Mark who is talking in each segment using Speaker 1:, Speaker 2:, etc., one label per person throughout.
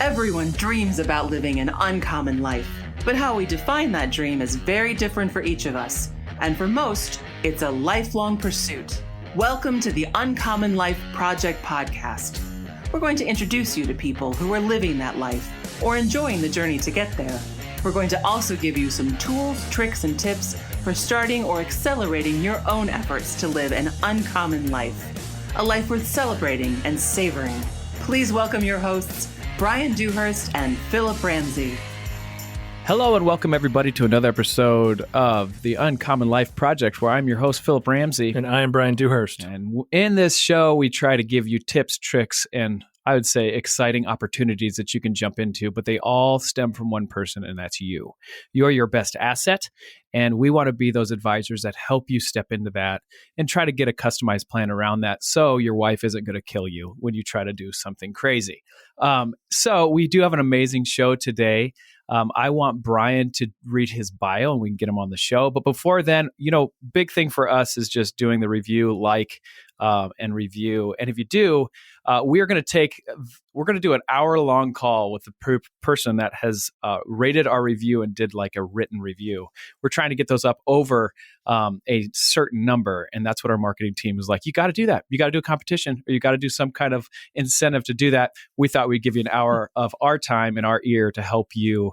Speaker 1: Everyone dreams about living an uncommon life, but how we define that dream is very different for each of us. And for most, it's a lifelong pursuit. Welcome to the Uncommon Life Project podcast. We're going to introduce you to people who are living that life or enjoying the journey to get there. We're going to also give you some tools, tricks, and tips for starting or accelerating your own efforts to live an uncommon life, a life worth celebrating and savoring. Please welcome your hosts, Brian Dewhurst and Philip Ramsey.
Speaker 2: Hello and welcome everybody to another episode of the Uncommon Life Project, where I'm your host, Philip Ramsey.
Speaker 3: And I am Brian Dewhurst.
Speaker 2: And in this show, we try to give you tips, tricks, and I would say exciting opportunities that you can jump into, but they all stem from one person, and that's you. You're your best asset, and we want to be those advisors that help you step into that and try to get a customized plan around that so your wife isn't going to kill you when you try to do something crazy. So we do have an amazing show today. I want Brian to read his bio and we can get him on the show. But before then, big thing for us is just doing the review, and review. And if you do, we're going to do an hour-long call with the person that has rated our review and did like a written review. We're trying to get those up over a certain number. And that's what our marketing team is like. You got to do that. You got to do a competition, or you got to do some kind of incentive to do that. We thought we'd give you an hour of our time and our ear to help you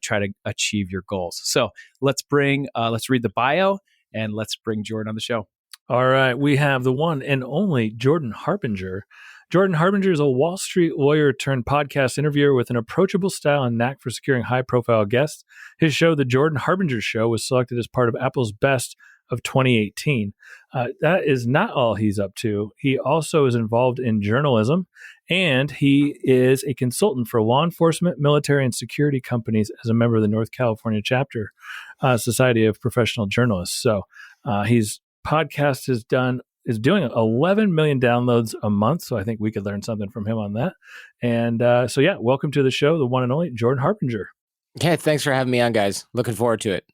Speaker 2: try to achieve your goals. So let's read the bio and let's bring Jordan on the show.
Speaker 3: All right. We have the one and only Jordan Harbinger. Jordan Harbinger is a Wall Street lawyer turned podcast interviewer with an approachable style and knack for securing high-profile guests. His show, The Jordan Harbinger Show, was selected as part of Apple's Best of 2018. That is not all he's up to. He also is involved in journalism, and he is a consultant for law enforcement, military, and security companies as a member of the North California chapter, Society of Professional Journalists. So his podcast is doing 11 million downloads a month. So I think we could learn something from him on that. And welcome to the show, the one and only Jordan Harbinger.
Speaker 4: Yeah, thanks for having me on, guys. Looking forward to it.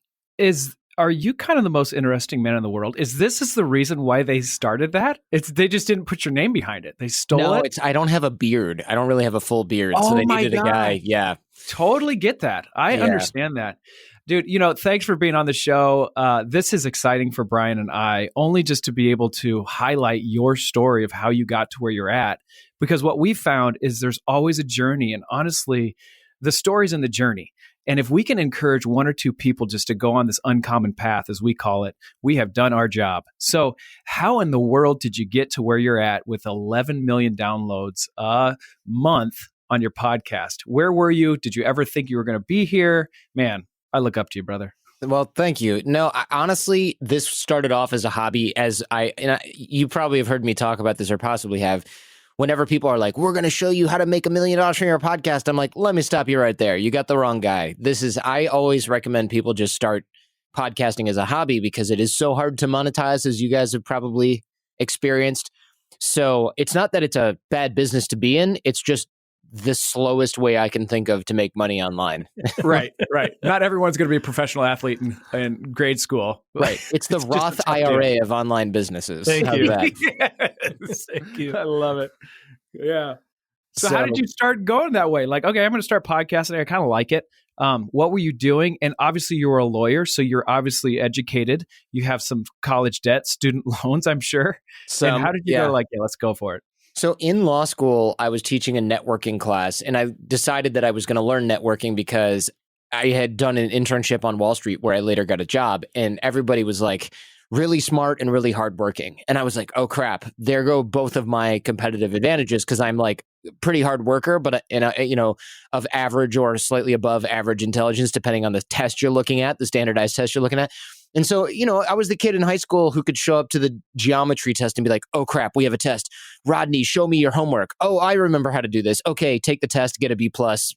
Speaker 2: Are you kind of the most interesting man in the world? Is the reason why they started that? They just didn't put your name behind it. They stole it?
Speaker 4: I don't have a beard. I don't really have a full beard. So they needed a guy. Yeah.
Speaker 2: Totally get that. I understand that. Dude, thanks for being on the show. This is exciting for Brian and I, only just to be able to highlight your story of how you got to where you're at. Because what we found is there's always a journey. And honestly, the story's in the journey. And if we can encourage one or two people just to go on this uncommon path, as we call it, we have done our job. So how in the world did you get to where you're at with 11 million downloads a month on your podcast? Where were you? Did you ever think you were going to be here? Man, I look up to you, brother.
Speaker 4: Well, thank you. No, honestly, this started off as a hobby. You probably have heard me talk about this, or possibly have. Whenever people are like, we're going to show you how to make $1 million from your podcast, I'm like, let me stop you right there. You got the wrong guy. I always recommend people just start podcasting as a hobby, because it is so hard to monetize, as you guys have probably experienced. So it's not that it's a bad business to be in. It's just the slowest way I can think of to make money online.
Speaker 2: Right. Not everyone's going to be a professional athlete in grade school.
Speaker 4: Right. It's the Roth IRA of online businesses.
Speaker 3: Thank you.
Speaker 2: Yes. Thank you. I love it. Yeah. So how did you start going that way? Like, okay, I'm going to start podcasting. I kind of like it. What were you doing? And obviously you were a lawyer, so you're obviously educated. You have some college debt, student loans, I'm sure. And how did you go let's go for it?
Speaker 4: So in law school, I was teaching a networking class, and I decided that I was going to learn networking because I had done an internship on Wall Street where I later got a job, and everybody was like really smart and really hardworking. And I was like, oh crap, there go both of my competitive advantages, because I'm like pretty hard worker, but of average or slightly above average intelligence, depending on the test you're looking at, the standardized test you're looking at. And so, I was the kid in high school who could show up to the geometry test and be like, oh crap, we have a test. Rodney, show me your homework. Oh, I remember how to do this. Okay, take the test, get a B+,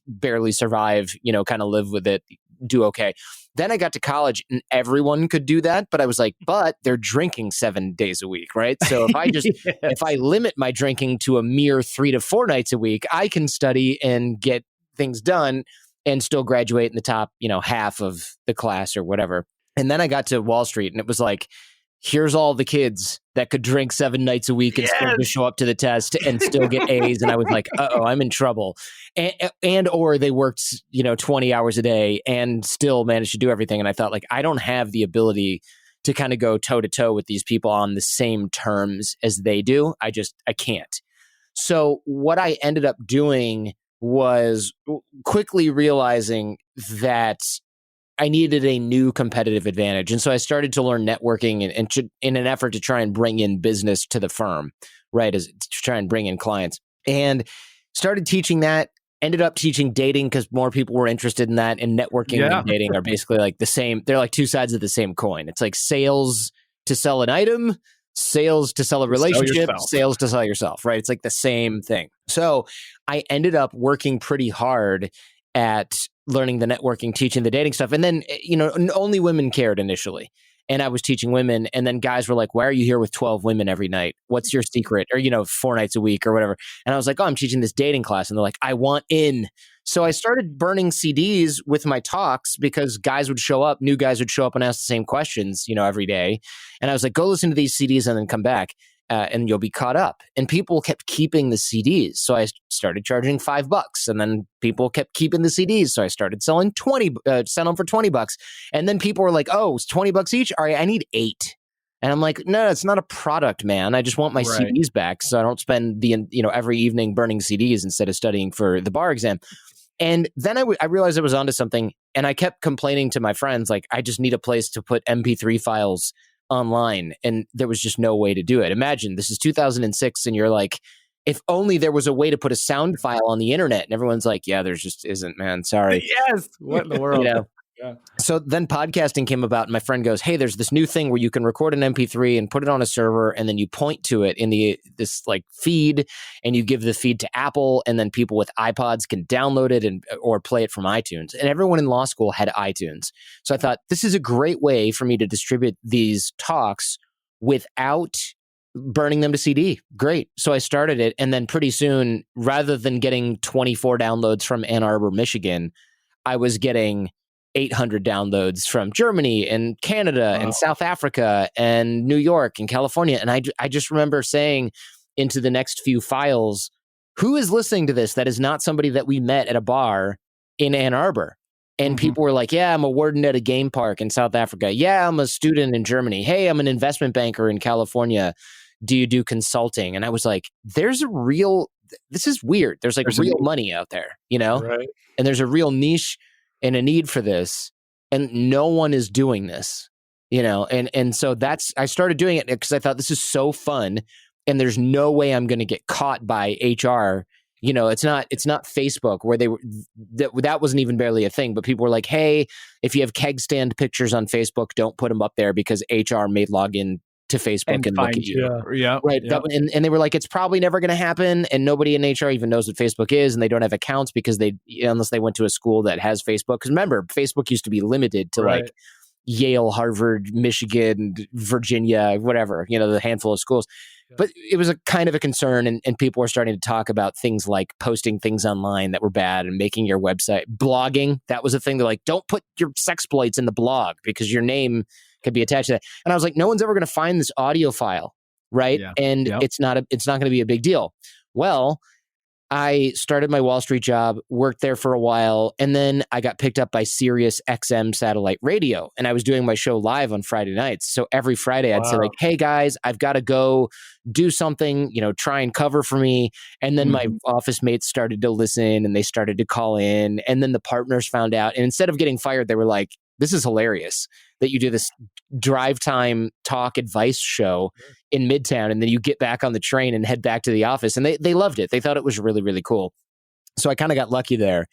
Speaker 4: barely survive, kind of live with it, do okay. Then I got to college and everyone could do that. But I was like, but they're drinking 7 days a week, right? So if I just, if I limit my drinking to a mere 3 to 4 nights a week, I can study and get things done and still graduate in the top, half of the class or whatever. And then I got to Wall Street and it was like, here's all the kids that could drink 7 nights a week and still just show up to the test and still get A's. And I was like, I'm in trouble. And or they worked, 20 hours a day and still managed to do everything. And I thought, like, I don't have the ability to kind of go toe to toe with these people on the same terms as they do. I can't. So what I ended up doing was quickly realizing that I needed a new competitive advantage. And so I started to learn networking in an effort to try and bring in business to the firm, right? To try and bring in clients. And started teaching that, ended up teaching dating because more people were interested in that. And networking and dating are basically like the same. They're like two sides of the same coin. It's like sales to sell an item, sales to sell a relationship, sales to sell yourself, right? It's like the same thing. So I ended up working pretty hard at learning the networking, teaching the dating stuff. And then, only women cared initially. And I was teaching women. And then guys were like, why are you here with 12 women every night? What's your secret? Or, 4 nights a week or whatever. And I was like, I'm teaching this dating class. And they're like, I want in. So I started burning CDs with my talks because guys would show up, new guys would show up and ask the same questions, every day. And I was like, go listen to these CDs and then come back. And you'll be caught up. And people kept keeping the CDs. So I started charging $5, and then people kept keeping the CDs. So I started selling selling them for $20. And then people were like, oh, it's $20 each. All right, I need 8. And I'm like, no, it's not a product, man. I just want my CDs back. So I don't spend every evening burning CDs instead of studying for the bar exam. And then I realized I was onto something, and I kept complaining to my friends, like, I just need a place to put MP3 files online, and there was just no way to do it. Imagine this is 2006 and you're like, if only there was a way to put a sound file on the internet. And everyone's like, yeah, there just isn't, man. Sorry.
Speaker 2: Yes. What in the world?
Speaker 3: Yeah.
Speaker 4: So then podcasting came about, and my friend goes, hey, there's this new thing where you can record an MP3 and put it on a server, and then you point to it in this feed, and you give the feed to Apple, and then people with iPods can download it or play it from iTunes. And everyone in law school had iTunes. So I thought, this is a great way for me to distribute these talks without burning them to CD. Great. So I started it, and then pretty soon, rather than getting 24 downloads from Ann Arbor, Michigan, I was getting 800 downloads from Germany and Canada and South Africa and New York and California. And I just remember saying into the next few files, who is listening to this that is not somebody that we met at a bar in Ann Arbor? And people were like, yeah, I'm a warden at a game park in South Africa. Yeah, I'm a student in Germany. Hey, I'm an investment banker in California. Do you do consulting? And I was like, this is weird. There's real money out there,
Speaker 3: Right.
Speaker 4: And there's a real niche and a need for this, and no one is doing this, and so I started doing it because I thought, this is so fun, and there's no way I'm going to get caught by HR. It's not Facebook where that wasn't even barely a thing, but people were like, hey, if you have keg stand pictures on Facebook, don't put them up there because HR may log in to Facebook and look at you.
Speaker 2: Yeah.
Speaker 4: Right.
Speaker 2: Yeah.
Speaker 4: And they were like, it's probably never going to happen. And nobody in HR even knows what Facebook is. And they don't have accounts because unless they went to a school that has Facebook. Because remember, Facebook used to be limited to like Yale, Harvard, Michigan, Virginia, whatever, the handful of schools. Yeah. But it was a kind of a concern. And people were starting to talk about things like posting things online that were bad and making your website, blogging. That was a thing. They're like, don't put your sexploits in the blog because your name could be attached to that. And I was like, no one's ever going to find this audio file, right? Yeah. And it's not going to be a big deal. Well, I started my Wall Street job, worked there for a while, and then I got picked up by Sirius XM satellite radio, and I was doing my show live on Friday nights. So every Friday I'd say like, hey guys, I've got to go do something, try and cover for me. And then my office mates started to listen, and they started to call in, and then the partners found out. And instead of getting fired, they were like, this is hilarious that you do this drive time talk advice show in Midtown, and then you get back on the train and head back to the office. And they loved it. They thought it was really, really cool. So I kind of got lucky there.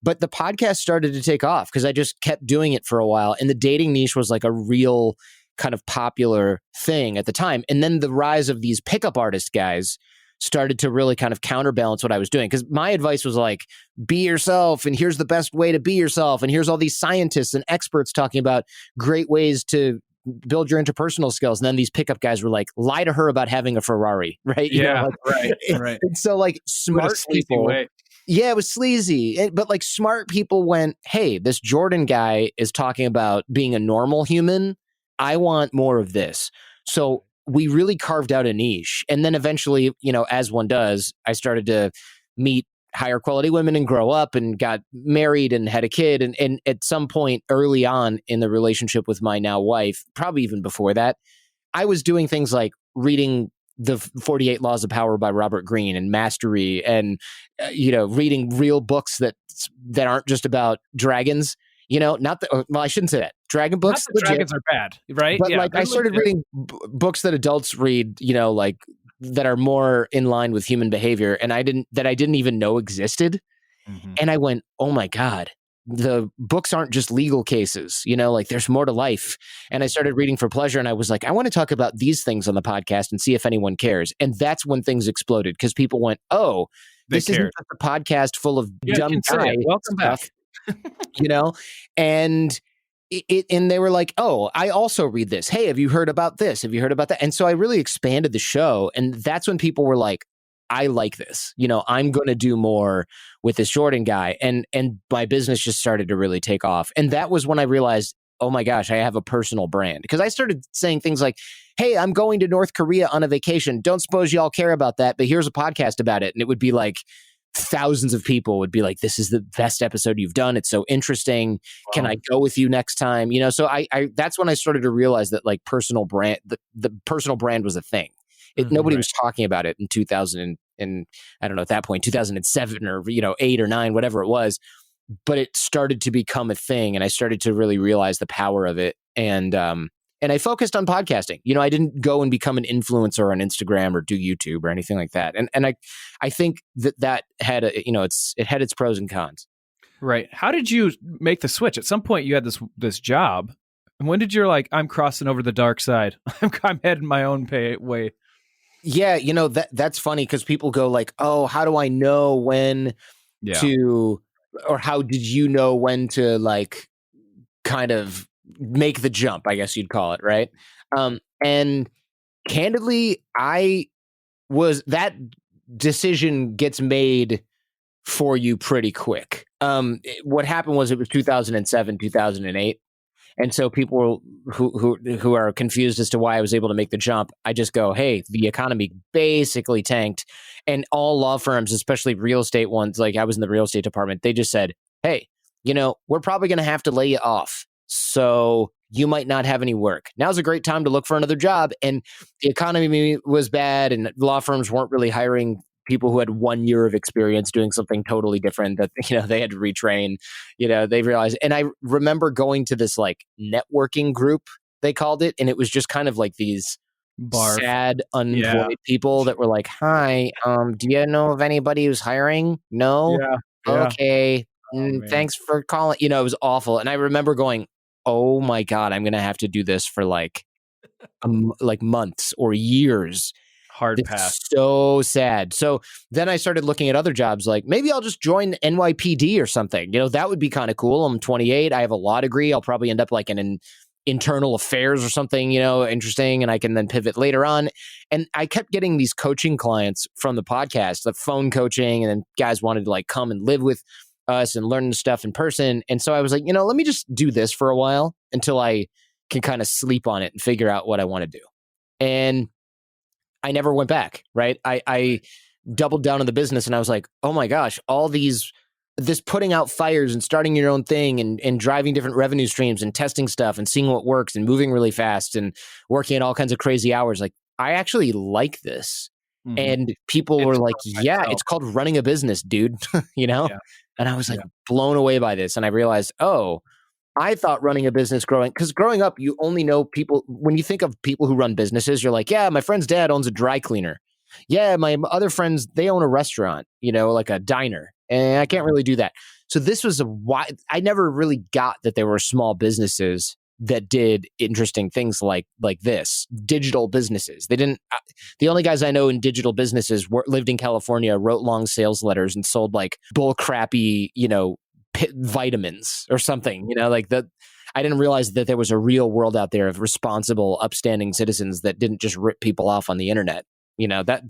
Speaker 4: But the podcast started to take off because I just kept doing it for a while. And the dating niche was like a real kind of popular thing at the time. And then the rise of these pickup artist guys started to really kind of counterbalance what I was doing. Because my advice was like, be yourself, and here's the best way to be yourself. And here's all these scientists and experts talking about great ways to build your interpersonal skills. And then these pickup guys were like, lie to her about having a Ferrari, right? Right. And so like smart people. Yeah, it was sleazy. But like smart people went, hey, this Jordan guy is talking about being a normal human. I want more of this. So we really carved out a niche. And then eventually, as one does, I started to meet higher quality women and grow up and got married and had a kid. And at some point early on in the relationship with my now wife, probably even before that, I was doing things like reading the 48 Laws of Power by Robert Greene and Mastery and, reading real books that aren't just about dragons. Not that, well, I shouldn't say that. Dragon books,
Speaker 2: Not that dragons are bad, right?
Speaker 4: But
Speaker 2: Yeah,
Speaker 4: I started reading books that adults read, like that are more in line with human behavior, and I didn't even know existed.
Speaker 2: Mm-hmm.
Speaker 4: And I went, oh my God, the books aren't just legal cases, like there's more to life. And I started reading for pleasure, and I was like, I want to talk about these things on the podcast and see if anyone cares. And that's when things exploded because people went, oh, this isn't just a podcast full of dumb guy
Speaker 2: Welcome
Speaker 4: stuff, and and they were like, oh, I also read this. Hey, have you heard about this? Have you heard about that? And so I really expanded the show. And that's when people were like, I like this. I'm going to do more with this Jordan guy. And my business just started to really take off. And that was when I realized, oh my gosh, I have a personal brand. Because I started saying things like, hey, I'm going to North Korea on a vacation. Don't suppose y'all care about that, but here's a podcast about it. And it would be like, thousands of people would be like, this is the best episode you've done. It's so interesting. Wow. Can I go with you next time? So I that's when I started to realize that like personal brand, the personal brand was a thing. Nobody was talking about it in 2000 and I don't know, at that point, 2007 or, 8 or 9, whatever it was, but it started to become a thing. And I started to really realize the power of it. And I focused on podcasting. I didn't go and become an influencer on Instagram or do YouTube or anything like that. And I think that had it had its pros and cons.
Speaker 2: Right. How did you make the switch? At some point you had this job. And when did you like, I'm crossing over the dark side. I'm heading my own way.
Speaker 4: Yeah. That's funny because people go like, oh, how do I know when to, or how did you know when to like kind of make the jump, I guess you'd call it, right? And candidly, that decision gets made for you pretty quick. What happened was it was 2007, 2008. And so people who are confused as to why I was able to make the jump, I just go, hey, the economy basically tanked. And all law firms, especially real estate ones, like I was in the real estate department, they just said, hey, we're probably going to have to lay you off. So you might not have any work. Now's a great time to look for another job. And the economy was bad and law firms weren't really hiring people who had 1 year of experience doing something totally different that, they had to retrain, they realized. And I remember going to this like networking group, they called it. And it was just kind of like these sad, unemployed people that were like, hi, do you know of anybody who's hiring? No?
Speaker 2: Yeah.
Speaker 4: Okay. Thanks for calling. It was awful. And I remember going, oh my God, I'm going to have to do this for like months or years.
Speaker 2: Hard pass.
Speaker 4: So sad. So then I started looking at other jobs like maybe I'll just join NYPD or something. That would be kind of cool. I'm 28. I have a law degree. I'll probably end up like in an internal affairs or something, interesting. And I can then pivot later on. And I kept getting these coaching clients from the podcast, the phone coaching, and then guys wanted to like come and live with us and learn stuff in person. And so I was like, let me just do this for a while until I can kind of sleep on it and figure out what I want to do. And I never went back, right? I doubled down on the business and I was like, oh my gosh, this putting out fires and starting your own thing and driving different revenue streams and testing stuff and seeing what works and moving really fast and working at all kinds of crazy hours. Like, I actually like this. Mm-hmm. And people were like, yeah, it's called running a business, dude, Yeah. And I was like blown away by this. And I realized, oh, I thought running a business because growing up, you only know people. When you think of people who run businesses, you're like, yeah, my friend's dad owns a dry cleaner. Yeah, my other friends, they own a restaurant, like a diner. And I can't really do that. So this was I never really got that there were small businesses that did interesting things like this, digital businesses. They didn't, the only guys I know in digital businesses lived in California, wrote long sales letters and sold like bull crappy, vitamins or something, like that. I didn't realize that there was a real world out there of responsible, upstanding citizens that didn't just rip people off on the internet,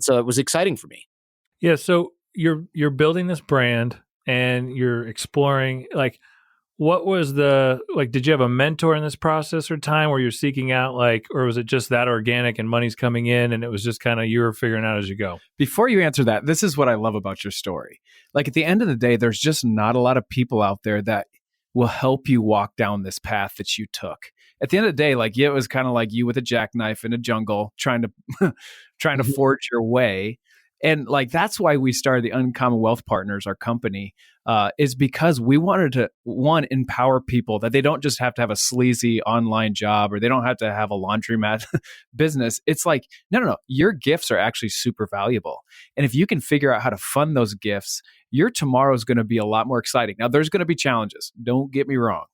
Speaker 4: so it was exciting for me.
Speaker 3: Yeah. So you're building this brand and you're exploring, like, what was did you have a mentor in this process or time where you're seeking out or was it just that organic and money's coming in and it was just kind of you were figuring out as you go?
Speaker 2: Before you answer that, this is what I love about your story. Like at the end of the day, there's just not a lot of people out there that will help you walk down this path that you took. At the end of the day, it was kind of like you with a jackknife in a jungle trying to forge your way. And that's why we started the Uncommon Wealth Partners, our company, is because we wanted to, one, empower people that they don't just have to have a sleazy online job or they don't have to have a laundromat business. It's no, your gifts are actually super valuable. And if you can figure out how to fund those gifts, your tomorrow is going to be a lot more exciting. Now, there's going to be challenges. Don't get me wrong,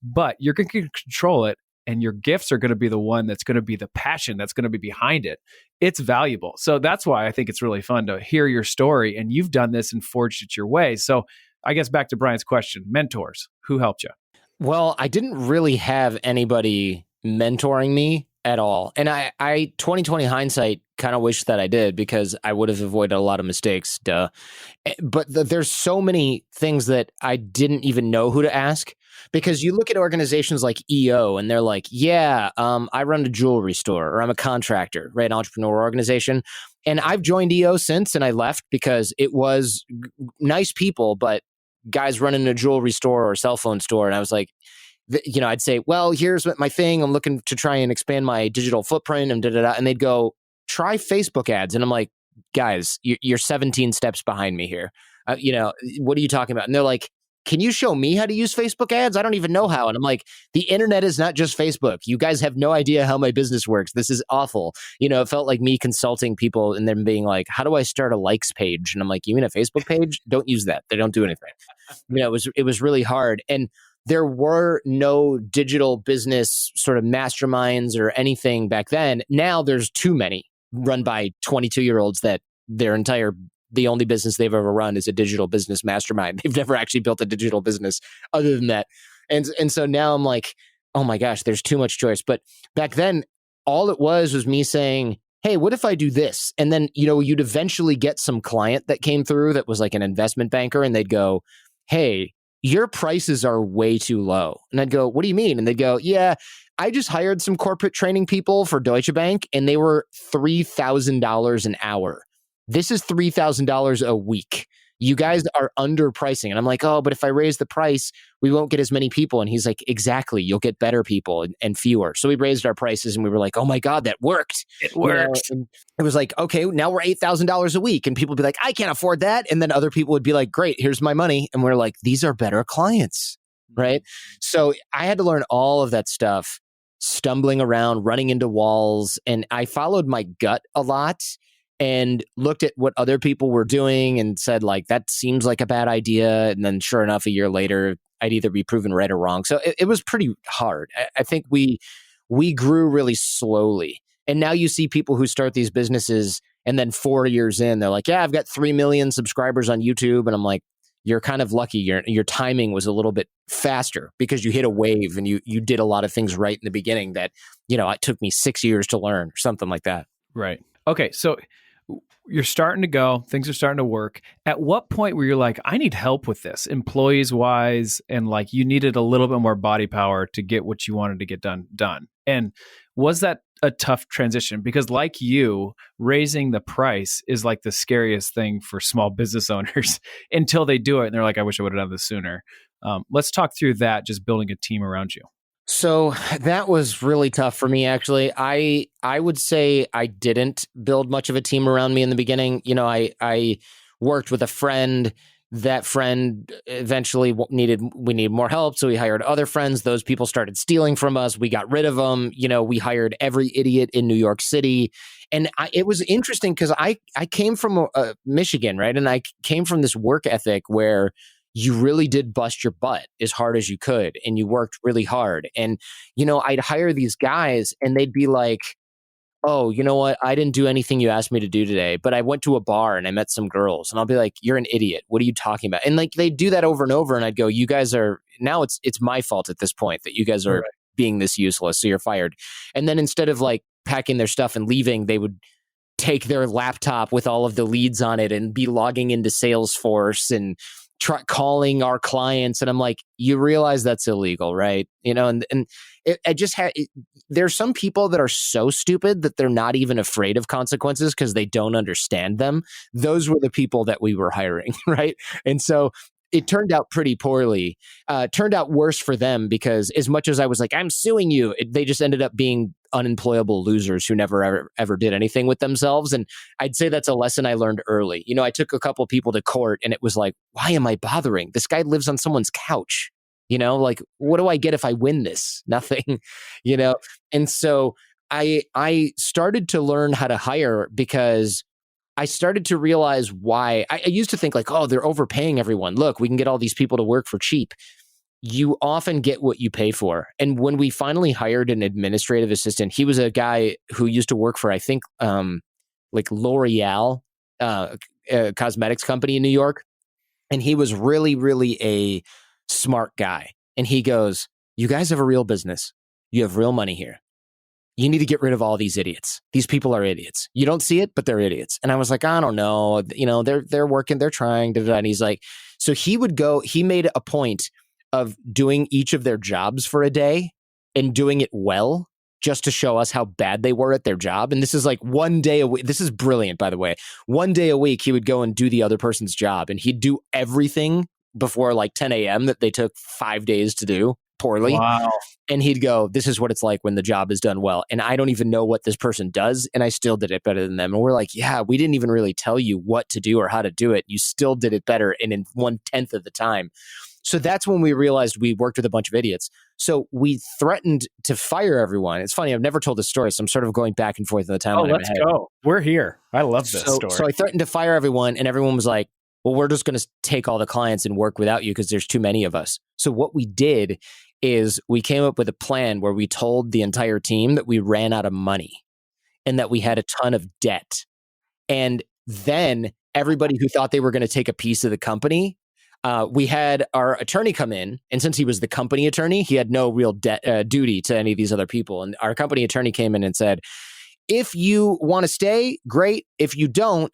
Speaker 2: but you're going to control it. And your gifts are going to be the one that's going to be the passion that's going to be behind it. It's valuable. So that's why I think it's really fun to hear your story. And you've done this and forged it your way. So I guess back to Brian's question, mentors, who helped you?
Speaker 4: Well, I didn't really have anybody mentoring me at all. And I 2020 hindsight, kind of wish that I did because I would have avoided a lot of mistakes. Duh. But there's so many things that I didn't even know who to ask. Because you look at organizations like EO and they're like, I run a jewelry store or I'm a contractor, right? Entrepreneur organization. And I've joined EO since and I left because it was nice people, but guys running a jewelry store or a cell phone store. And I was like, I'd say, well, here's my thing. I'm looking to try and expand my digital footprint and da-da-da. And they'd go, try Facebook ads. And I'm like, guys, you're 17 steps behind me here. What are you talking about? And they're like, can you show me how to use Facebook ads? I don't even know how. And I'm like, the internet is not just Facebook. You guys have no idea how my business works. This is awful. It felt like me consulting people and them being like, how do I start a likes page? And I'm like, you mean a Facebook page? Don't use that. They don't do anything. It was really hard. And there were no digital business sort of masterminds or anything back then. Now there's too many run by 22-year-olds that the only business they've ever run is a digital business mastermind. They've never actually built a digital business other than that. And so now I'm like, oh my gosh, there's too much choice. But back then, all it was me saying, hey, what if I do this? And then, you'd eventually get some client that came through that was like an investment banker and they'd go, hey, your prices are way too low. And I'd go, what do you mean? And they'd go, yeah, I just hired some corporate training people for Deutsche Bank and they were $3,000 an hour. This is $3,000 a week. You guys are underpricing. And I'm like, oh, but if I raise the price, we won't get as many people. And he's like, exactly. You'll get better people and fewer. So we raised our prices and we were like, oh my God, that worked.
Speaker 2: It worked.
Speaker 4: It was like, okay, now we're $8,000 a week. And people would be like, I can't afford that. And then other people would be like, great, here's my money. And we're like, these are better clients, right? So I had to learn all of that stuff, stumbling around, running into walls. And I followed my gut a lot and looked at what other people were doing and said, that seems like a bad idea. And then sure enough, a year later, I'd either be proven right or wrong. So it was pretty hard. I think we grew really slowly. And now you see people who start these businesses and then 4 years in, they're like, yeah, I've got 3 million subscribers on YouTube. And I'm like, you're kind of lucky. Your timing was a little bit faster because you hit a wave and you did a lot of things right in the beginning that, it took me 6 years to learn or something like that.
Speaker 2: Right. Okay. So you're starting to go, things are starting to work. At what point were you like, I need help with this, employees wise, and you needed a little bit more body power to get what you wanted to get done? And was that a tough transition? Because like you, raising the price is the scariest thing for small business owners until they do it. And they're like, I wish I would have done this sooner. Let's talk through that, just building a team around you.
Speaker 4: So that was really tough for me, actually. I would say I didn't build much of a team around me in the beginning. I worked with a friend. That friend eventually we needed more help. So we hired other friends. Those people started stealing from us. We got rid of them. We hired every idiot in New York City. And it was interesting because I came from Michigan, right? And I came from this work ethic where you really did bust your butt as hard as you could and you worked really hard. And, I'd hire these guys and they'd be like, oh, you know what? I didn't do anything you asked me to do today, but I went to a bar and I met some girls. And I'll be like, you're an idiot. What are you talking about? And they do that over and over. And I'd go, you guys are, now it's my fault at this point that you guys are being this useless. So you're fired. And then instead of packing their stuff and leaving, they would take their laptop with all of the leads on it and be logging into Salesforce and calling our clients. And I'm like, you realize that's illegal, right? And I just had, there's some people that are so stupid that they're not even afraid of consequences because they don't understand them. Those were the people that we were hiring, right? And so it turned out pretty poorly. Turned out worse for them because as much as I was like, I'm suing you, they just ended up being unemployable losers who never ever did anything with themselves. And I'd say that's a lesson I learned early. I took a couple people to court and it was like, why am I bothering? This guy lives on someone's couch. Like, what do I get if I win this? Nothing, And so I started to learn how to hire because I started to realize why. I used to think like, oh, they're overpaying everyone. Look, we can get all these people to work for cheap. You often get what you pay for. And when we finally hired an administrative assistant, he was a guy who used to work for, I think, like L'Oreal, cosmetics company in New York. And he was really, really a smart guy. And he goes, you guys have a real business. You have real money here. You need to get rid of all these idiots. These people are idiots. You don't see it, but they're idiots. And I was like, I don't know. They're working, they're trying. And he's like, so he made a point of doing each of their jobs for a day and doing it well just to show us how bad they were at their job. And this is like one day a week. This is brilliant, by the way. One day a week, he would go and do the other person's job and he'd do everything before like 10 a.m. that they took 5 days to do poorly.
Speaker 2: Wow.
Speaker 4: And he'd go, this is what it's like when the job is done well. And I don't even know what this person does. And I still did it better than them. And we're like, yeah, we didn't even really tell you what to do or how to do it. You still did it better and in 1/10 of the time. So that's when we realized we worked with a bunch of idiots. So we threatened to fire everyone. It's funny, I've never told this story, so I'm sort of going back and forth in the time.
Speaker 2: Oh, let's go. We're here. I love this story.
Speaker 4: So I threatened to fire everyone, and everyone was like, well, we're just going to take all the clients and work without you because there's too many of us. So what we did is we came up with a plan where we told the entire team that we ran out of money and that we had a ton of debt. And then everybody who thought they were going to take a piece of the company, we had our attorney come in, and since he was the company attorney, he had no real duty to any of these other people. And our company attorney came in and said, if you want to stay, great. If you don't,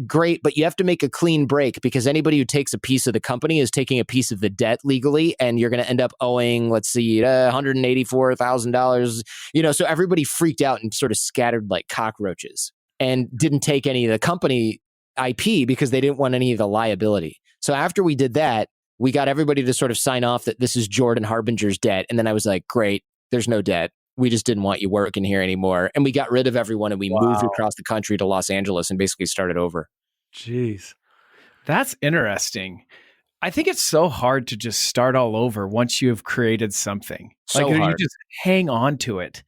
Speaker 4: great. But you have to make a clean break because anybody who takes a piece of the company is taking a piece of the debt legally, and you're going to end up owing, let's see, $184,000. So everybody freaked out and sort of scattered like cockroaches and didn't take any of the company IP because they didn't want any of the liability. So after we did that, we got everybody to sort of sign off that this is Jordan Harbinger's debt. And then I was like, great, there's no debt. We just didn't want you working here anymore. And we got rid of everyone and we moved across the country to Los Angeles and basically started over.
Speaker 3: Jeez.
Speaker 2: That's interesting. I think it's so hard to just start all over once you have created something.
Speaker 4: So
Speaker 2: like
Speaker 4: hard.
Speaker 2: You just hang on to it.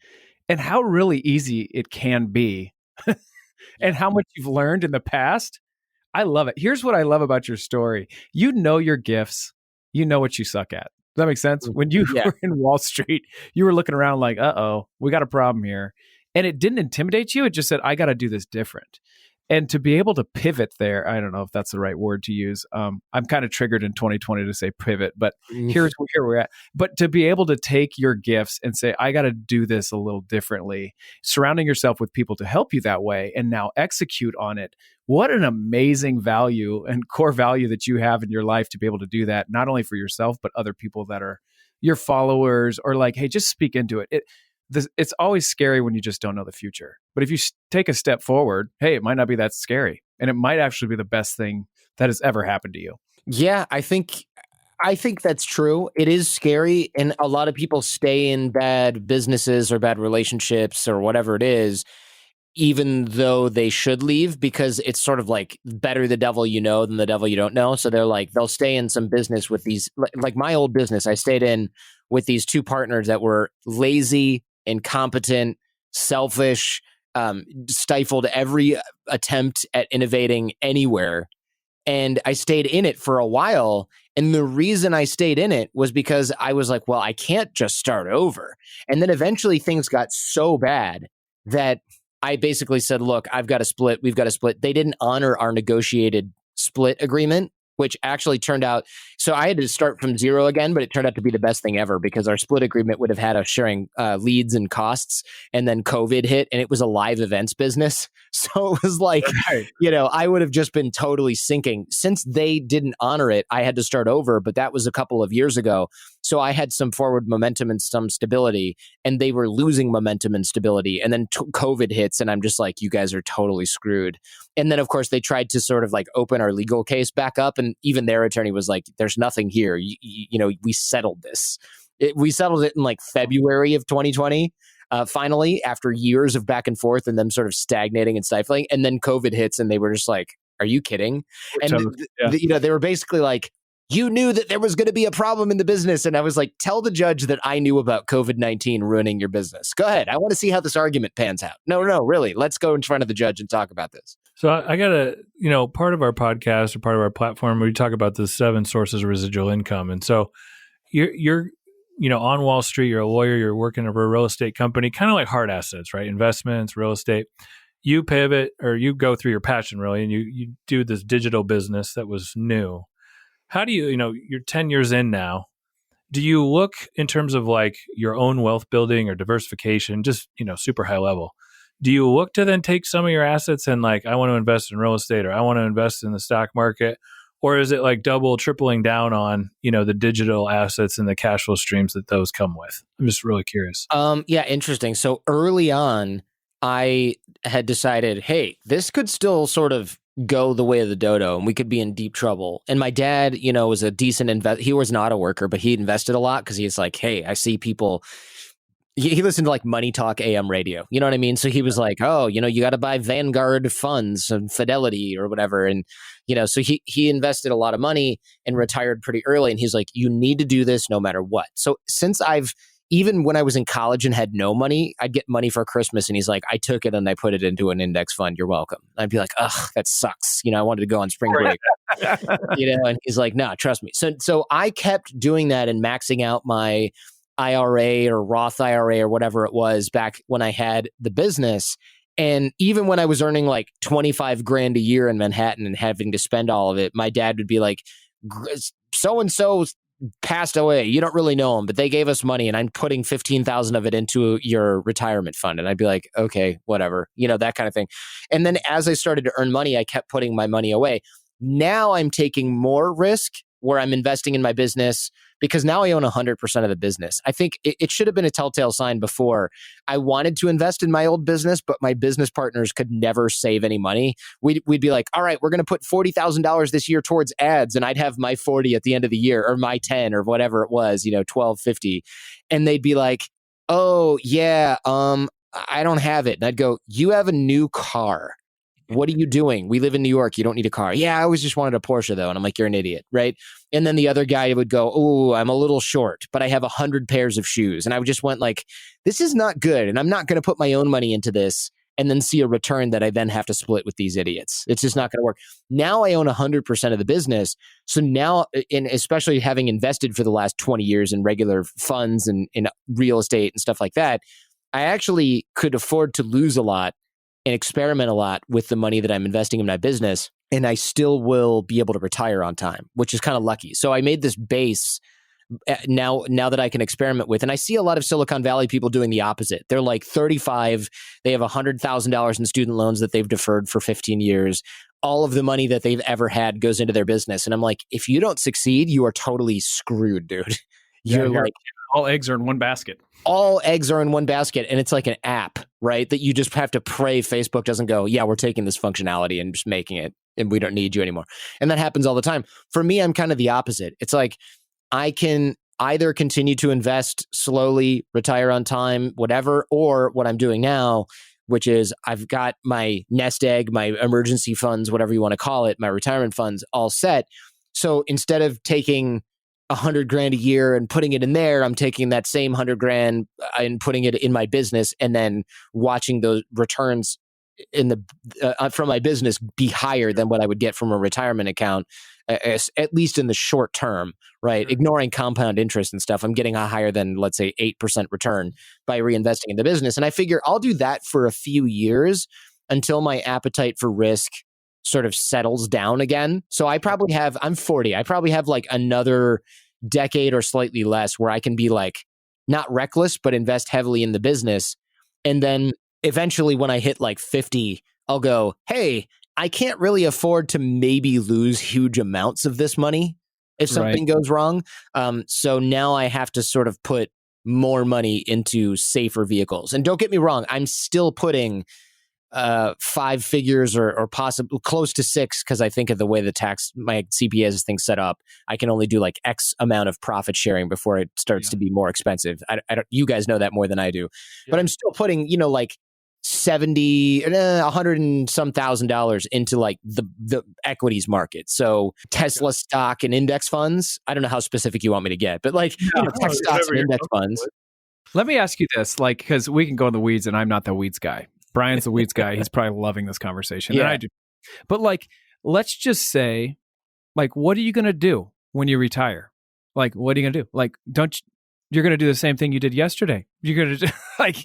Speaker 2: And how really easy it can be. And how much you've learned in the past. I love it. Here's what I love about your story. You know your gifts. You know what you suck at. Does that make sense? When you were in Wall Street, you were looking around like, uh-oh, we got a problem here. And it didn't intimidate you. It just said, I got to do this different. And to be able to pivot there, I don't know if that's the right word to use. I'm kind of triggered in 2020 to say pivot, but here we're at. But to be able to take your gifts and say, I got to do this a little differently, surrounding yourself with people to help you that way and now execute on it. What an amazing value and core value that you have in your life to be able to do that, not only for yourself, but other people that are your followers or like, hey, just speak into it. It's always scary when you just don't know the future. But if you take a step forward, hey, it might not be that scary. And it might actually be the best thing that has ever happened to you.
Speaker 4: Yeah, I think that's true. It is scary. And a lot of people stay in bad businesses or bad relationships or whatever it is, even though they should leave because it's sort of like better the devil you know than the devil you don't know. So they're like, they'll stay in some business with these, like my old business, I stayed in with these two partners that were lazy, incompetent, selfish, stifled every attempt at innovating anywhere. And I stayed in it for a while. And the reason I stayed in it was because I was like, well, I can't just start over. And then eventually things got so bad that I basically said, look, I've got to split. We've got to split. They didn't honor our negotiated split agreement. which actually turned out. So I had to start from zero again, but it turned out to be the best thing ever because our split agreement would have had us sharing leads and costs. And then COVID hit and it was a live events business. So it was like,
Speaker 2: Right.
Speaker 4: I would have just been totally sinking. Since they didn't honor it, I had to start over, but that was a couple of years ago. So I had some forward momentum and some stability, and they were losing momentum and stability. And then COVID hits, and I'm just like, you guys are totally screwed. And then, of course, they tried to sort of like open our legal case back up. And even their attorney was like, there's nothing here. We settled this. We settled it in like February of 2020. Finally, after years of back and forth and them sort of stagnating and stifling. And then COVID hits and they were just like, are you kidding? And, they were basically like, you knew that there was going to be a problem in the business. And I was like, tell the judge that I knew about COVID-19 ruining your business. Go ahead. I want to see how this argument pans out. No, really. Let's go in front of the judge and talk about this.
Speaker 3: So I got to, part of our podcast or part of our platform, we talk about the 7 sources of residual income. And so you're on Wall Street, you're a lawyer, you're working for a real estate company, kind of like hard assets, right? Investments, real estate. You pivot or you go through your passion really, and you do this digital business that was new. How do you're 10 years in now. Do you look in terms of like your own wealth building or diversification, just, super high level? Do you look to then take some of your assets and like, I want to invest in real estate or I want to invest in the stock market? Or is it like tripling down on, the digital assets and the cash flow streams that those come with? I'm just really curious.
Speaker 4: Yeah, interesting. So early on, I had decided, hey, this could still sort of go the way of the dodo and we could be in deep trouble. And my dad, was a decent investor. He was an auto worker, but he invested a lot because he's like, hey, I see people. He listened to like Money Talk AM radio. You know what I mean? So he was like, oh, you got to buy Vanguard funds and Fidelity or whatever. And, so he invested a lot of money and retired pretty early. And he's like, you need to do this no matter what. So since even when I was in college and had no money, I'd get money for Christmas. And he's like, I took it and I put it into an index fund. You're welcome. I'd be like, ugh, that sucks. I wanted to go on spring break, and he's like, no, trust me. So I kept doing that and maxing out my IRA or Roth IRA or whatever it was back when I had the business. And even when I was earning like 25 grand a year in Manhattan and having to spend all of it, my dad would be like, so-and-so passed away. You don't really know him, but they gave us money and I'm putting 15,000 of it into your retirement fund. And I'd be like, okay, whatever, that kind of thing. And then as I started to earn money, I kept putting my money away. Now I'm taking more risk where I'm investing in my business because now I own 100% of the business. I think it should have been a telltale sign before. I wanted to invest in my old business, but my business partners could never save any money. We'd be like, all right, we're going to put $40,000 this year towards ads. And I'd have my 40 at the end of the year or my 10 or whatever it was, 1250. And they'd be like, oh yeah, I don't have it. And I'd go, you have a new car. What are you doing? We live in New York. You don't need a car. Yeah, I always just wanted a Porsche though. And I'm like, you're an idiot, right? And then the other guy would go, oh, I'm a little short, but I have 100 pairs of shoes. And I just went like, this is not good. And I'm not going to put my own money into this and then see a return that I then have to split with these idiots. It's just not going to work. Now I own 100% of the business. So now, and especially having invested for the last 20 years in regular funds and in real estate and stuff like that, I actually could afford to lose a lot and experiment a lot with the money that I'm investing in my business. And I still will be able to retire on time, which is kind of lucky. So I made this base now that I can experiment with. And I see a lot of Silicon Valley people doing the opposite. They're like 35. They have $100,000 in student loans that they've deferred for 15 years. All of the money that they've ever had goes into their business. And I'm like, if you don't succeed, you are totally screwed, dude. You're like,
Speaker 2: all eggs are in one basket.
Speaker 4: All eggs are in one basket. And it's like an app, right? That you just have to pray Facebook doesn't go, yeah, we're taking this functionality and just making it and we don't need you anymore. And that happens all the time. For me, I'm kind of the opposite. It's like I can either continue to invest slowly, retire on time, whatever, or what I'm doing now, which is I've got my nest egg, my emergency funds, whatever you want to call it, my retirement funds all set. So instead of taking 100 grand a year and putting it in there, I'm taking that same 100 grand and putting it in my business and then watching those returns in the from my business be higher than what I would get from a retirement account, at least in the short term, right? Mm-hmm. Ignoring compound interest and stuff, I'm getting a higher than, let's say, 8% return by reinvesting in the business. And I figure I'll do that for a few years until my appetite for risk sort of settles down again. So I'm 40. I probably have like another decade or slightly less where I can be like, not reckless, but invest heavily in the business. And then eventually when I hit like 50, I'll go, hey, I can't really afford to maybe lose huge amounts of this money if something goes wrong. So now I have to sort of put more money into safer vehicles. And don't get me wrong, I'm still putting 5 figures or possibly close to 6, because I think of the way my CPA has things set up. I can only do like X amount of profit sharing before it starts to be more expensive. I don't, you guys know that more than I do, but I'm still putting, like 70, 100 and some $1,000 into like the equities market. So Tesla stock and index funds. I don't know how specific you want me to get, but like tech stocks and index funds.
Speaker 2: Let me ask you this, like, because we can go in the weeds and I'm not the weeds guy. Brian's the weeds guy. He's probably loving this conversation. And I do. But like, let's just say, like, what are you going to do when you retire? Like, what are you going to do? Like, you're going to do the same thing you did yesterday. You're going to do like,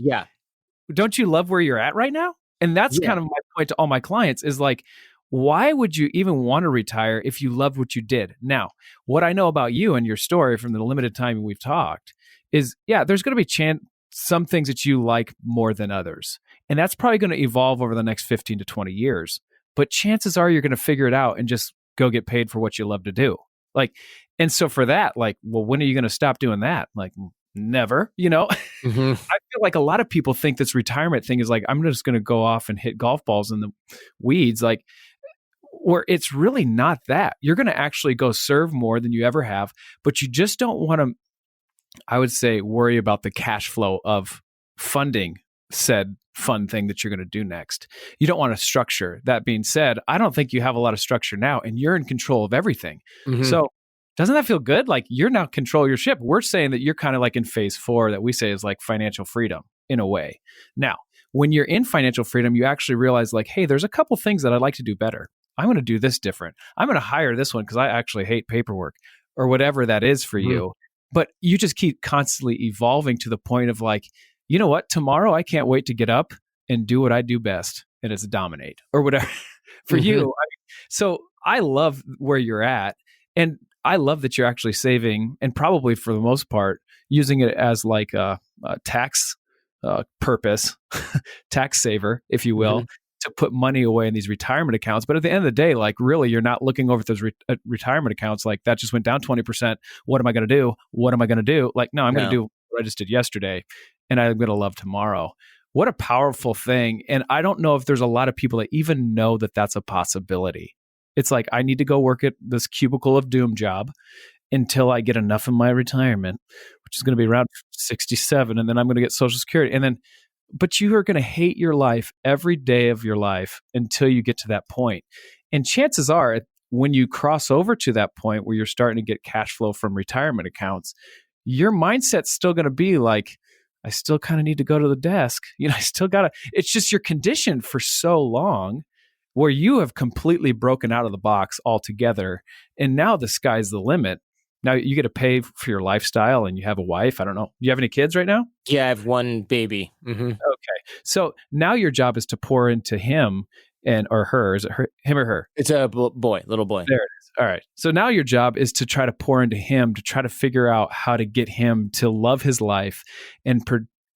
Speaker 2: don't you love where you're at right now? And that's kind of my point to all my clients is like, why would you even want to retire if you loved what you did? Now, what I know about you and your story from the limited time we've talked is, there's going to be some things that you like more than others. And that's probably going to evolve over the next 15 to 20 years. But chances are you're going to figure it out and just go get paid for what you love to do. Like, and so for that, like, well, when are you going to stop doing that? Like, never, I feel like a lot of people think this retirement thing is like, I'm just going to go off and hit golf balls in the weeds. Like, where it's really not that. You're going to actually go serve more than you ever have, but you just don't want to, I would say, worry about the cash flow of funding said fun thing that you're going to do next. You don't want to structure. That being said, I don't think you have a lot of structure now and you're in control of everything. So doesn't that feel good? Like you're now control your ship. We're saying that you're kind of like in phase 4 that we say is like financial freedom in a way. Now, when you're in financial freedom, you actually realize like, hey, there's a couple things that I'd like to do better. I'm going to do this different. I'm going to hire this one because I actually hate paperwork or whatever that is for you. But you just keep constantly evolving to the point of like, you know what? Tomorrow, I can't wait to get up and do what I do best, and it's dominate or whatever for you. So I love where you're at. And I love that you're actually saving and probably for the most part, using it as like a tax purpose, tax saver, if you will, to put money away in these retirement accounts. But at the end of the day, like really, you're not looking over at those retirement accounts like that just went down 20%. What am I going to do? What am I going to do? Like, no, I'm going to do what I just did yesterday and I'm going to love tomorrow. What a powerful thing. And I don't know if there's a lot of people that even know that that's a possibility. It's like, I need to go work at this cubicle of doom job until I get enough in my retirement, which is going to be around 67. And then I'm going to get Social Security. And then, but you are going to hate your life every day of your life until you get to that point. And chances are when you cross over to that point where you're starting to get cash flow from retirement accounts, your mindset's still going to be like, I still kind of need to go to the desk. I still got to, it's just you're conditioned for so long where you have completely broken out of the box altogether. And now the sky's the limit. Now you get to pay for your lifestyle and you have a wife. I don't know. Do you have any kids right now?
Speaker 4: Yeah, I have one baby.
Speaker 2: Okay. So now your job is to pour into him or her. Is it him or her?
Speaker 4: It's a boy, little boy.
Speaker 2: There it is. All right. So now your job is to try to pour into him, to try to figure out how to get him to love his life and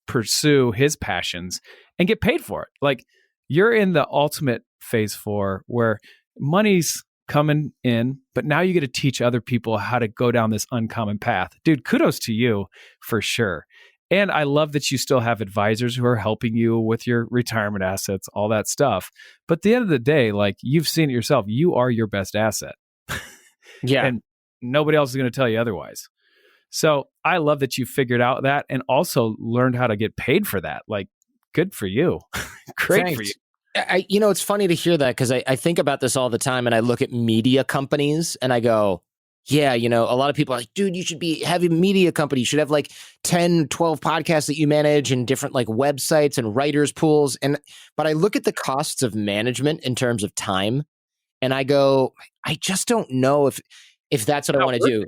Speaker 2: pursue his passions and get paid for it. Like you're in the ultimate phase 4 where money's coming in, but now you get to teach other people how to go down this uncommon path. Dude, kudos to you for sure. And I love that you still have advisors who are helping you with your retirement assets, all that stuff. But at the end of the day, like you've seen it yourself, you are your best asset.
Speaker 4: Yeah.
Speaker 2: And nobody else is going to tell you otherwise. So I love that you figured out that and also learned how to get paid for that. Like, good for you. Great
Speaker 4: Thanks.
Speaker 2: for you.
Speaker 4: It's funny to hear that because I think about this all the time and I look at media companies and I go, yeah, a lot of people are like, dude, you should have a media company. You should have like 10, 12 podcasts that you manage and different like websites and writers pools. But I look at the costs of management in terms of time and I go, I just don't know if that's what I want to do.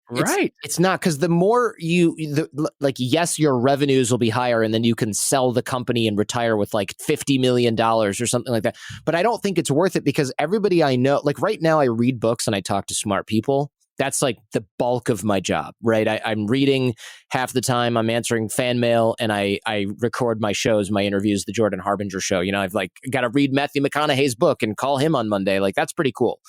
Speaker 2: Right.
Speaker 4: It's not, because the more yes, your revenues will be higher and then you can sell the company and retire with like $50 million or something like that. But I don't think it's worth it, because everybody I know, like right now I read books and I talk to smart people. That's like the bulk of my job, right? I'm reading half the time, I'm answering fan mail, and I record my shows, my interviews, the Jordan Harbinger Show. I've like got to read Matthew McConaughey's book and call him on Monday. Like, that's pretty cool.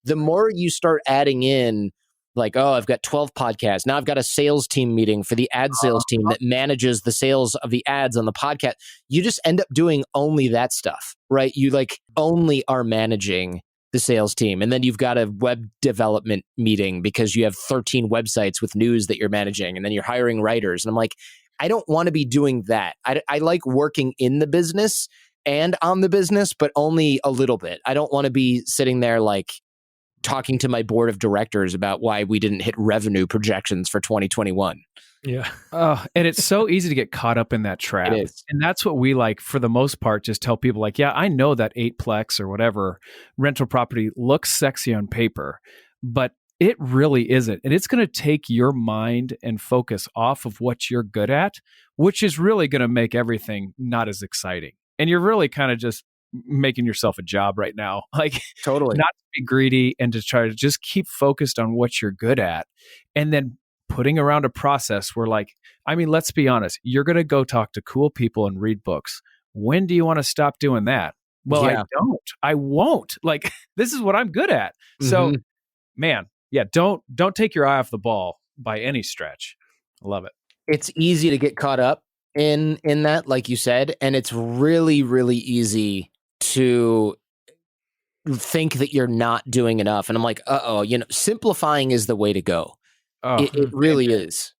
Speaker 4: The more you start adding in, like, oh, I've got 12 podcasts. Now I've got a sales team meeting for the ad sales team that manages the sales of the ads on the podcast. You just end up doing only that stuff, right? You like only are managing the sales team. And then you've got a web development meeting because you have 13 websites with news that you're managing. And then you're hiring writers. And I'm like, I don't want to be doing that. I like working in the business and on the business, but only a little bit. I don't want to be sitting there like talking to my board of directors about why we didn't hit revenue projections for 2021.
Speaker 3: Yeah.
Speaker 2: And it's so easy to get caught up in that trap.
Speaker 4: It is.
Speaker 2: And that's what we, like, for the most part, just tell people like, yeah, I know that 8plex or whatever rental property looks sexy on paper, but it really isn't. And it's going to take your mind and focus off of what you're good at, which is really going to make everything not as exciting. And you're really kind of just making yourself a job right now. Like,
Speaker 4: Totally.
Speaker 2: not to be greedy and to try to just keep focused on what you're good at. And then putting around a process where, like, I mean, let's be honest, you're going to go talk to cool people and read books. When do you want to stop doing that? Well,
Speaker 4: Yeah.
Speaker 2: I won't. Like, this is what I'm good at. So, man, yeah, don't take your eye off the ball by any stretch. I love it.
Speaker 4: It's easy to get caught up in that, like you said, and it's really, really easy to think that you're not doing enough. And I'm like, simplifying is the way to go.
Speaker 2: Oh,
Speaker 4: It really is.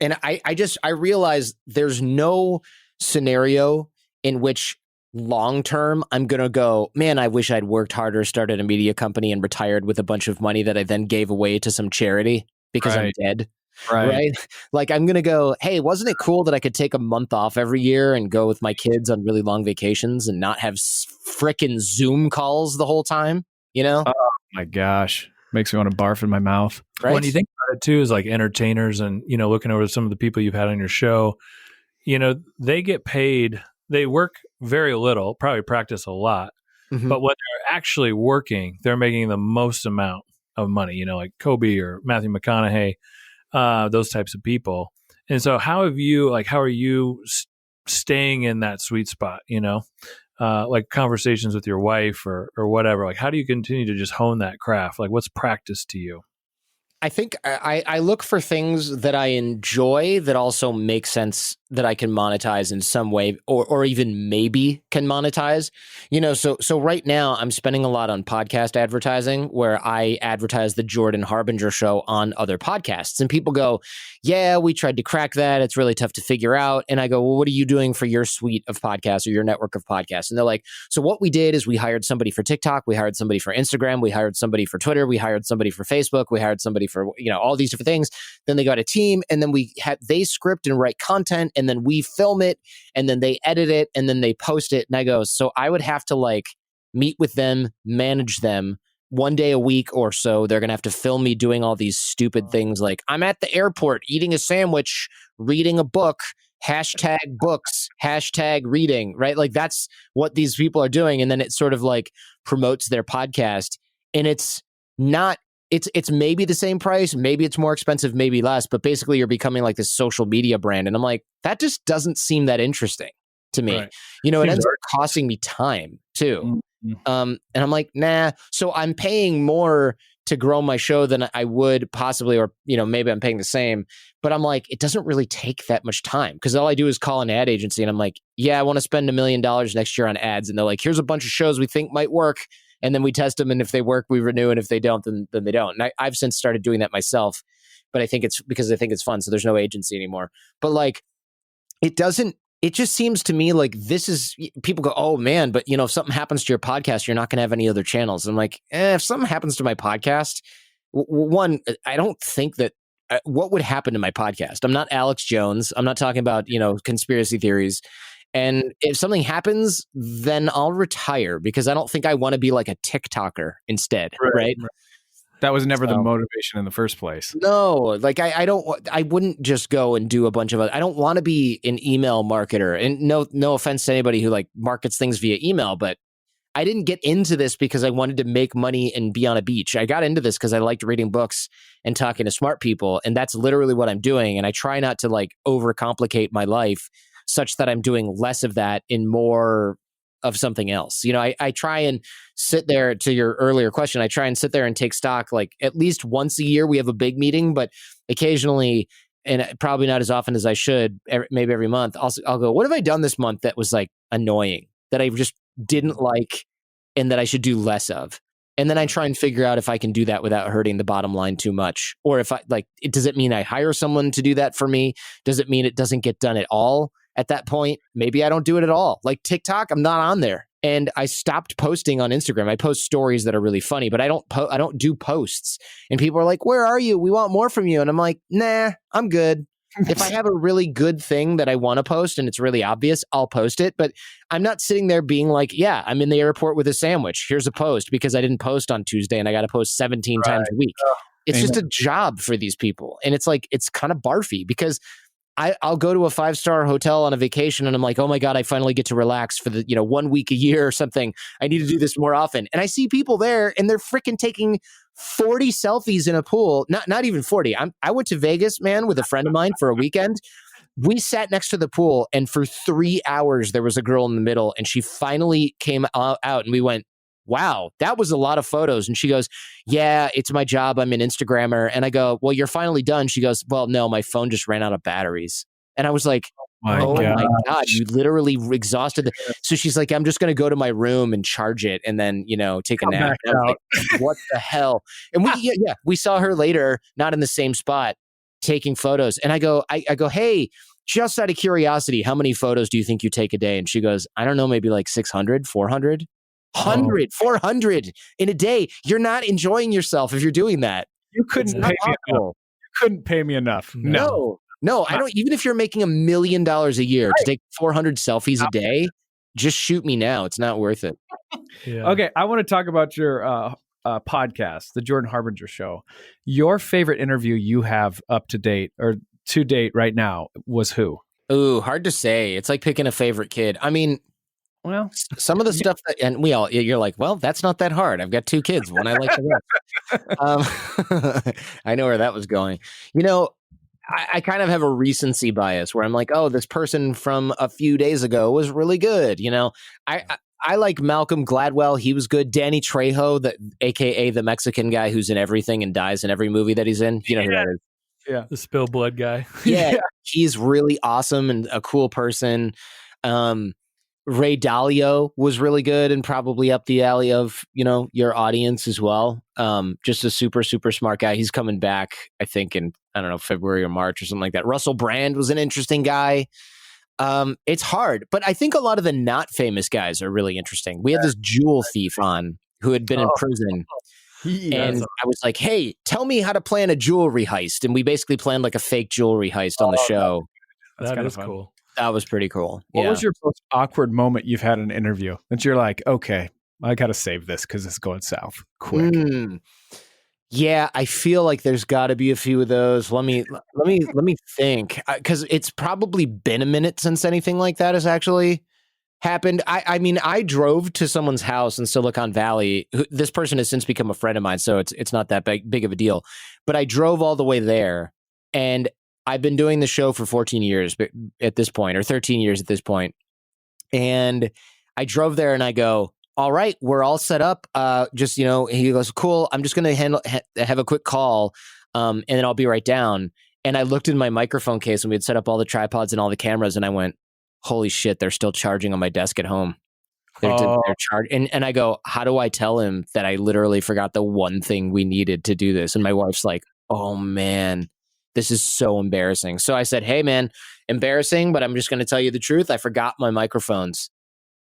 Speaker 4: And I realize there's no scenario in which long term I'm going to go, man, I wish I'd worked harder, started a media company and retired with a bunch of money that I then gave away to some charity because I'm dead. Right. Like, I'm going to go, hey, wasn't it cool that I could take a month off every year and go with my kids on really long vacations and not have frickin' Zoom calls the whole time?
Speaker 2: Oh my gosh. Makes me want to barf in my mouth.
Speaker 4: Right.
Speaker 3: When you think about it too, is like entertainers and, looking over some of the people you've had on your show, they get paid, they work very little, probably practice a lot, but when they're actually working, they're making the most amount of money, like Kobe or Matthew McConaughey, those types of people. And so how are you staying in that sweet spot, like conversations with your wife or whatever? Like, how do you continue to just hone that craft? Like, what's practice to you?
Speaker 4: I think I look for things that I enjoy that also make sense that I can monetize in some way, or even maybe can monetize. So right now I'm spending a lot on podcast advertising, where I advertise the Jordan Harbinger Show on other podcasts. And people go, yeah, we tried to crack that. It's really tough to figure out. And I go, well, what are you doing for your suite of podcasts or your network of podcasts? And they're like, so what we did is we hired somebody for TikTok, we hired somebody for Instagram, we hired somebody for Twitter, we hired somebody for Facebook, we hired somebody for, all these different things. Then they got a team, and then they script and write content, and then we film it, and then they edit it, and then they post it. And I go, so I would have to like meet with them, manage them one day a week or so. They're going to have to film me doing all these stupid things. Like, I'm at the airport eating a sandwich, reading a book, #books, #reading, right? Like, that's what these people are doing. And then it sort of like promotes their podcast, and it's not, it's maybe the same price, maybe it's more expensive, maybe less, but basically you're becoming like this social media brand. And I'm like, that just doesn't seem that interesting to me.
Speaker 3: Right.
Speaker 4: It ends up costing me time too. And I'm like, nah. So I'm paying more to grow my show than I would possibly, or, maybe I'm paying the same, but I'm like, it doesn't really take that much time, because all I do is call an ad agency and I'm like, yeah, I want to spend $1 million next year on ads. And they're like, here's a bunch of shows we think might work. And then we test them. And if they work, we renew. And if they don't, then they don't. And I've since started doing that myself, but I think it's because I think it's fun. So there's no agency anymore, but like, it just seems to me like this is, people go, oh man, but if something happens to your podcast, you're not going to have any other channels. I'm like, if something happens to my podcast, one, I don't think that, what would happen to my podcast? I'm not Alex Jones. I'm not talking about, conspiracy theories. And if something happens, then I'll retire, because I don't think I want to be like a TikToker instead. Right.
Speaker 2: That was never the
Speaker 4: So-
Speaker 2: motivation in the first place.
Speaker 4: No, like I wouldn't just go and do a bunch of, I don't want to be an email marketer, and no offense to anybody who like markets things via email, but I didn't get into this because I wanted to make money and be on a beach. I got into this because I liked reading books and talking to smart people. And that's literally what I'm doing. And I try not to like overcomplicate my life such that I'm doing less of that and more of something else. You know, I try and sit there, to your earlier question, I try and sit there and take stock like at least once a year. We have a big meeting, but occasionally, and probably not as often as I should, maybe every month, I'll go, what have I done this month that was like annoying, that I just didn't like and that I should do less of? And then I try and figure out if I can do that without hurting the bottom line too much. Or if does it mean I hire someone to do that for me? Does it mean it doesn't get done at all at that point? Maybe I don't do it at all. Like TikTok, I'm not on there. And I stopped posting on Instagram. I post stories that are really funny, but I don't do posts. And people are like, where are you? We want more from you. And I'm like, nah, I'm good. If I have a really good thing that I want to post and it's really obvious, I'll post it. But I'm not sitting there being like, yeah, I'm in the airport with a sandwich. Here's a post, because I didn't post on Tuesday and I got to post 17 times a week. It's just a job for these people. And it's like, it's kind of barfy, because I'll go to a 5-star hotel on a vacation and I'm like, oh my God, I finally get to relax for the 1 week a year or something. I need to do this more often. And I see people there and they're freaking taking 40 selfies in a pool. Not even 40. I went to Vegas, man, with a friend of mine for a weekend. We sat next to the pool and for 3 hours there was a girl in the middle, and she finally came out and we went, wow, that was a lot of photos. And she goes, yeah, it's my job. I'm an Instagrammer. And I go, well, you're finally done. She goes, well, no, my phone just ran out of batteries. And I was like, oh my God, you literally exhausted. So she's like, I'm just going to go to my room and charge it and then, take a nap. And I was like, what the hell? And we saw her later, not in the same spot, taking photos. And I go, hey, just out of curiosity, how many photos do you think you take a day? And she goes, I don't know, maybe like 600, 400. 100, 400 in a day. You're not enjoying yourself if you're doing that.
Speaker 2: You couldn't pay me enough. You couldn't pay me enough.
Speaker 4: No, I don't. Even if you're making $1 million a year to take 400 selfies a day, just shoot me now. It's not worth it.
Speaker 3: Yeah.
Speaker 2: Okay, I want to talk about your podcast, the Jordan Harbinger Show. Your favorite interview you have up to date or to date right now was who?
Speaker 4: Ooh, hard to say. It's like picking a favorite kid. I mean,
Speaker 2: well,
Speaker 4: some of the stuff that, and you're like, well, that's not that hard. I've got 2 kids. One I like the rest. I know where that was going. I kind of have a recency bias where I'm like, oh, this person from a few days ago was really good. I like Malcolm Gladwell. He was good. Danny Trejo, AKA the Mexican guy who's in everything and dies in every movie that he's in. You know who that is?
Speaker 3: Yeah. The spill blood guy.
Speaker 4: Yeah. He's really awesome and a cool person. Ray Dalio was really good and probably up the alley of, your audience as well. Just a super, super smart guy. He's coming back, I think, in, I don't know, February or March or something like that. Russell Brand was an interesting guy. It's hard, but I think a lot of the not famous guys are really interesting. We had this jewel thief on who had been in prison. And I was like, hey, tell me how to plan a jewelry heist. And we basically planned like a fake jewelry heist on the show.
Speaker 3: That is cool.
Speaker 4: That was pretty cool.
Speaker 2: What was your most awkward moment you've had in an interview that you're like, okay, I got to save this because it's going south quick?
Speaker 4: Yeah, I feel like there's got to be a few of those. Let me think, because it's probably been a minute since anything like that has actually happened. I mean, I drove to someone's house in Silicon Valley. This person has since become a friend of mine, so it's not that big of a deal. But I drove all the way there, and I've been doing the show for 14 years at this point, or 13 years at this point. And I drove there and I go, all right, we're all set up. He goes, cool. I'm just going to have a quick call and then I'll be right down. And I looked in my microphone case and we had set up all the tripods and all the cameras. And I went, holy shit, they're still charging on my desk at home. They're charging. And I go, how do I tell him that I literally forgot the one thing we needed to do this? And my wife's like, oh man, this is so embarrassing. So I said, hey man, embarrassing, but I'm just going to tell you the truth. I forgot my microphones.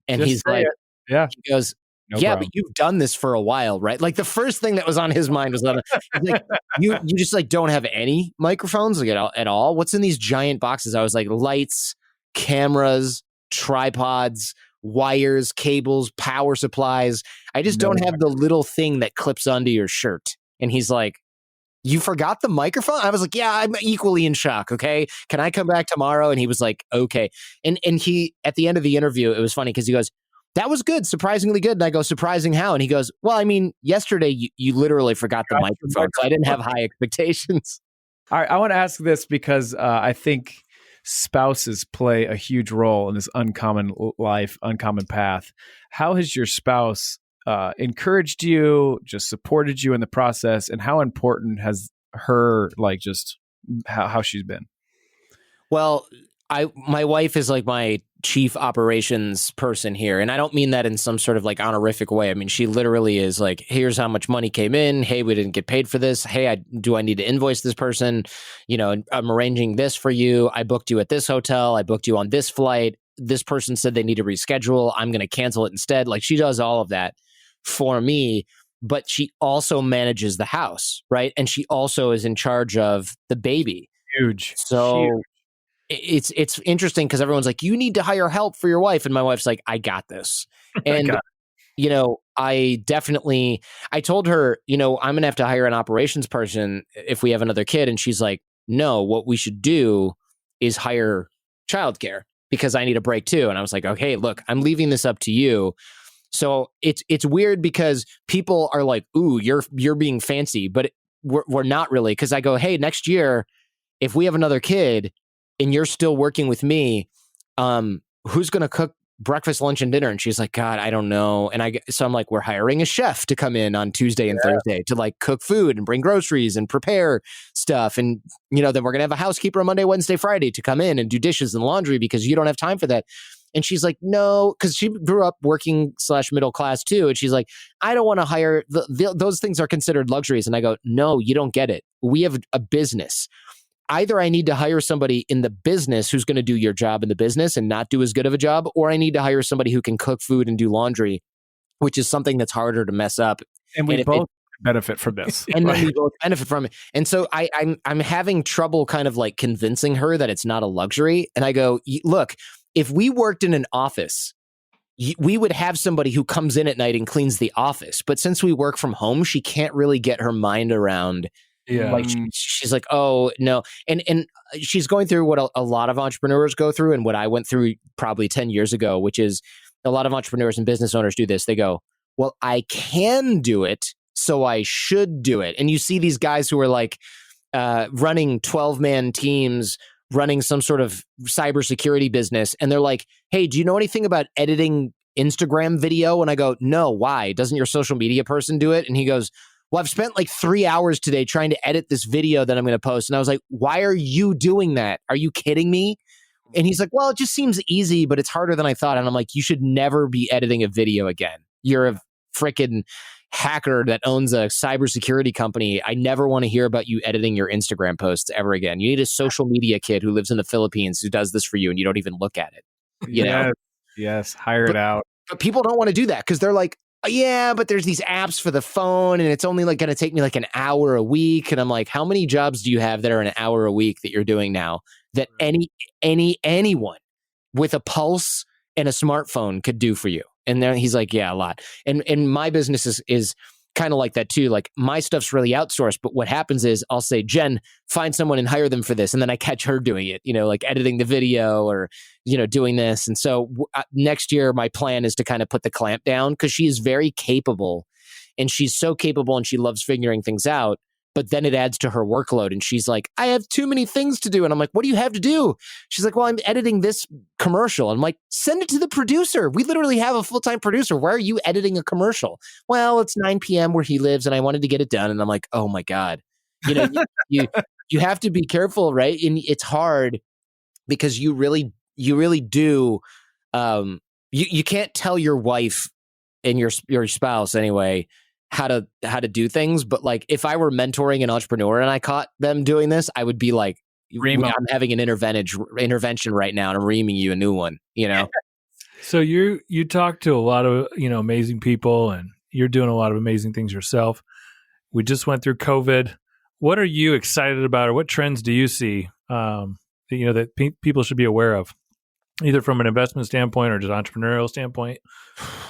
Speaker 4: And he's like,
Speaker 2: yeah.
Speaker 4: He goes, no problem. But you've done this for a while, right? Like the first thing that was on his mind was like, you just like don't have any microphones like at all. What's in these giant boxes? I was like, lights, cameras, tripods, wires, cables, power supplies. I just don't have the little thing that clips onto your shirt. And he's like, you forgot the microphone? I was like, yeah, I'm equally in shock. Okay. Can I come back tomorrow? And he was like, okay. And he, at the end of the interview, it was funny because he goes, that was good, surprisingly good. And I go, surprising how? And he goes, well, I mean, yesterday you literally forgot the microphone. So I didn't have high expectations.
Speaker 2: All right. I want to ask this because I think spouses play a huge role in this uncommon life, uncommon path. How has your spouse encouraged you, just supported you in the process, and how important has her, like, just how she's been?
Speaker 4: Well, my wife is like my chief operations person here, and I don't mean that in some sort of like honorific way. I mean, she literally is like, here's how much money came in. Hey, we didn't get paid for this. Hey, do I need to invoice this person? You know, I'm arranging this for you. I booked you at this hotel. I booked you on this flight. This person said they need to reschedule. I'm going to cancel it instead. Like, she does all of that for me, but she also manages the house, right? And she also is in charge of the baby.
Speaker 2: Huge.
Speaker 4: So it's interesting because everyone's like, you need to hire help for your wife. And my wife's like, I got this. And, you know, I told her, you know, I'm going to have to hire an operations person if we have another kid. And she's like, no, what we should do is hire childcare because I need a break too. And I was like, okay, look, I'm leaving this up to you. So it's weird because people are like, ooh, you're being fancy, but we're not really. Because I go, hey, next year, if we have another kid and you're still working with me, who's going to cook breakfast, lunch, and dinner? And she's like, God, I don't know. And so I'm like, we're hiring a chef to come in on Tuesday and Thursday to like cook food and bring groceries and prepare stuff. And, you know, then we're going to have a housekeeper on Monday, Wednesday, Friday to come in and do dishes and laundry because you don't have time for that. And she's like, no, because she grew up working / middle class too. And she's like, I don't want to hire, those things are considered luxuries. And I go, no, you don't get it. We have a business. Either I need to hire somebody in the business who's going to do your job in the business and not do as good of a job, or I need to hire somebody who can cook food and do laundry, which is something that's harder to mess up.
Speaker 2: And we both benefit from this.
Speaker 4: And then we both benefit from it. And so I'm having trouble kind of like convincing her that it's not a luxury. And I go, look, if we worked in an office, we would have somebody who comes in at night and cleans the office. But since we work from home, she can't really get her mind around. Yeah. Like she's like, oh no. And she's going through what a lot of entrepreneurs go through and what I went through probably 10 years ago, which is a lot of entrepreneurs and business owners do this. They go, well, I can do it, so I should do it. And you see these guys who are like running 12-man teams, running some sort of cybersecurity business. And they're like, hey, do you know anything about editing Instagram video? And I go, no, why? Doesn't your social media person do it? And he goes, well, I've spent like 3 hours today trying to edit this video that I'm going to post. And I was like, why are you doing that? Are you kidding me? And he's like, well, it just seems easy, but it's harder than I thought. And I'm like, you should never be editing a video again. You're a freaking hacker that owns a cybersecurity company. I never want to hear about you editing your Instagram posts ever again. You need a social media kid who lives in the Philippines who does this for you and you don't even look at it. You know?
Speaker 2: Yes, hire it out.
Speaker 4: But people don't want to do that because they're like, yeah, but there's these apps for the phone and it's only like going to take me like an hour a week. And I'm like, how many jobs do you have that are an hour a week that you're doing now that anyone with a pulse and a smartphone could do for you? And then he's like, yeah, a lot. And my business is kind of like that too. Like my stuff's really outsourced, but what happens is I'll say, Jen, find someone and hire them for this. And then I catch her doing it, you know, like editing the video or, you know, doing this. And so next year, my plan is to kind of put the clamp down because she is very capable and she's so capable and she loves figuring things out. But then it adds to her workload. And she's like, I have too many things to do. And I'm like, what do you have to do? She's like, well, I'm editing this commercial. I'm like, send it to the producer. We literally have a full-time producer. Why are you editing a commercial? Well, it's 9 p.m. where he lives and I wanted to get it done. And I'm like, oh my God. You know, you have to be careful, right? And it's hard because you really do. You can't tell your wife and your spouse anyway, how to do things. But like if I were mentoring an entrepreneur and I caught them doing this, I would be like, I'm having an intervention right now and I'm reaming you a new one, you know?
Speaker 3: So you talk to a lot of, you know, amazing people and you're doing a lot of amazing things yourself. We just went through COVID. What are you excited about or what trends do you see, that people should be aware of? Either from an investment standpoint or just entrepreneurial standpoint?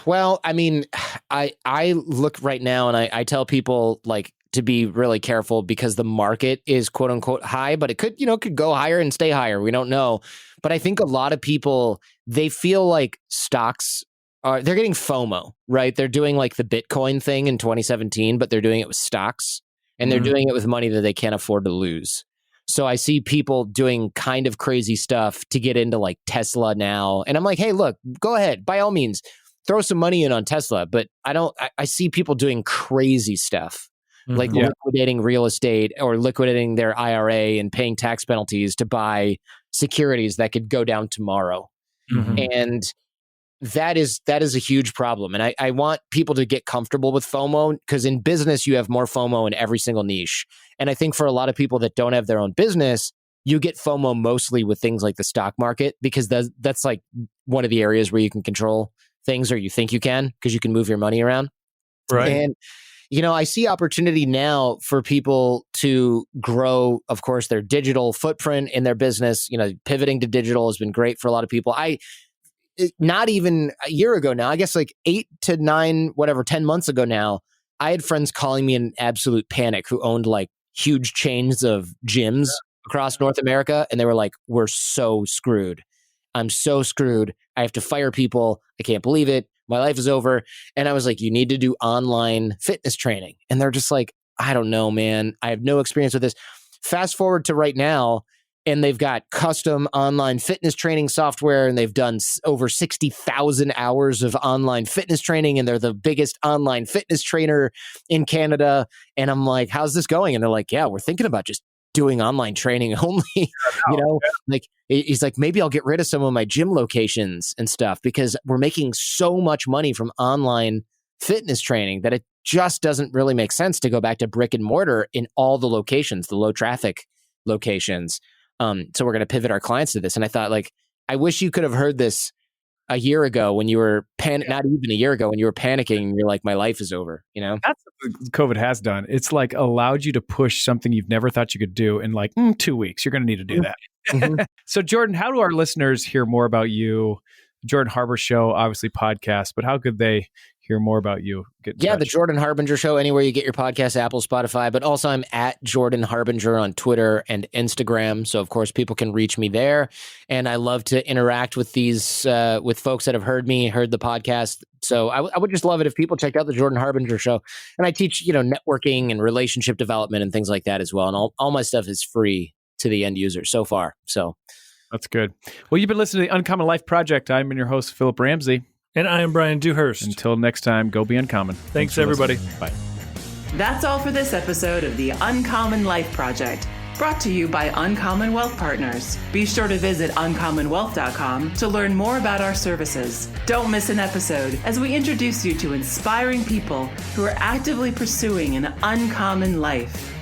Speaker 4: Well, I mean, I look right now and I tell people like to be really careful because the market is quote unquote high, but it could go higher and stay higher. We don't know. But I think a lot of people, they feel like stocks they're getting FOMO, right? They're doing like the Bitcoin thing in 2017, but they're doing it with stocks and they're doing it with money that they can't afford to lose. So I see people doing kind of crazy stuff to get into like Tesla now. And I'm like, hey, look, go ahead. By all means, throw some money in on Tesla. But I see people doing crazy stuff, like liquidating real estate or liquidating their IRA and paying tax penalties to buy securities that could go down tomorrow. And that is a huge problem. And I want people to get comfortable with FOMO because in business, you have more FOMO in every single niche. And I think for a lot of people that don't have their own business, you get FOMO mostly with things like the stock market because that's like one of the areas where you can control things or you think you can because you can move your money around.
Speaker 3: Right.
Speaker 4: And, I see opportunity now for people to grow, of course, their digital footprint in their business. Pivoting to digital has been great for a lot of people. Not even a year ago now, I guess like 8 to 9, 10 months ago now, I had friends calling me in absolute panic who owned like huge chains of gyms across North America. And they were like, we're so screwed. I'm so screwed. I have to fire people. I can't believe it. My life is over. And I was like, you need to do online fitness training. And they're just like, I don't know, man. I have no experience with this. Fast forward to right now, and they've got custom online fitness training software, and they've done over 60,000 hours of online fitness training, and they're the biggest online fitness trainer in Canada. And I'm like, how's this going? And they're like, yeah, we're thinking about just doing online training only. Like he's like, maybe I'll get rid of some of my gym locations and stuff because we're making so much money from online fitness training that it just doesn't really make sense to go back to brick and mortar in all the locations, the low traffic locations. So we're going to pivot our clients to this. And I thought, like, I wish you could have heard this a year ago when you were not even a year ago when you were panicking and you're like, my life is over, That's
Speaker 2: what COVID has done. It's like allowed you to push something you've never thought you could do in like 2 weeks. You're going to need to do that. So Jordan, how do our listeners hear more about you? Jordan Harbinger Show, obviously podcast, but how could they hear more about you?
Speaker 4: The Jordan Harbinger Show, anywhere you get your podcast, Apple, Spotify, but also I'm at Jordan Harbinger on Twitter and Instagram. So of course people can reach me there. And I love to interact with these, with folks that have heard the podcast. So I would just love it if people checked out the Jordan Harbinger Show. And I teach, networking and relationship development and things like that as well. And all my stuff is free to the end user so far. So
Speaker 2: that's good. Well, you've been listening to the Uncommon Life Project. I'm your host, Philip Ramsey.
Speaker 3: And I am Brian Dewhurst.
Speaker 2: Until next time, go be uncommon.
Speaker 3: Thanks everybody.
Speaker 2: Listening. Bye.
Speaker 1: That's all for this episode of the Uncommon Life Project, brought to you by Uncommon Wealth Partners. Be sure to visit uncommonwealth.com to learn more about our services. Don't miss an episode as we introduce you to inspiring people who are actively pursuing an uncommon life.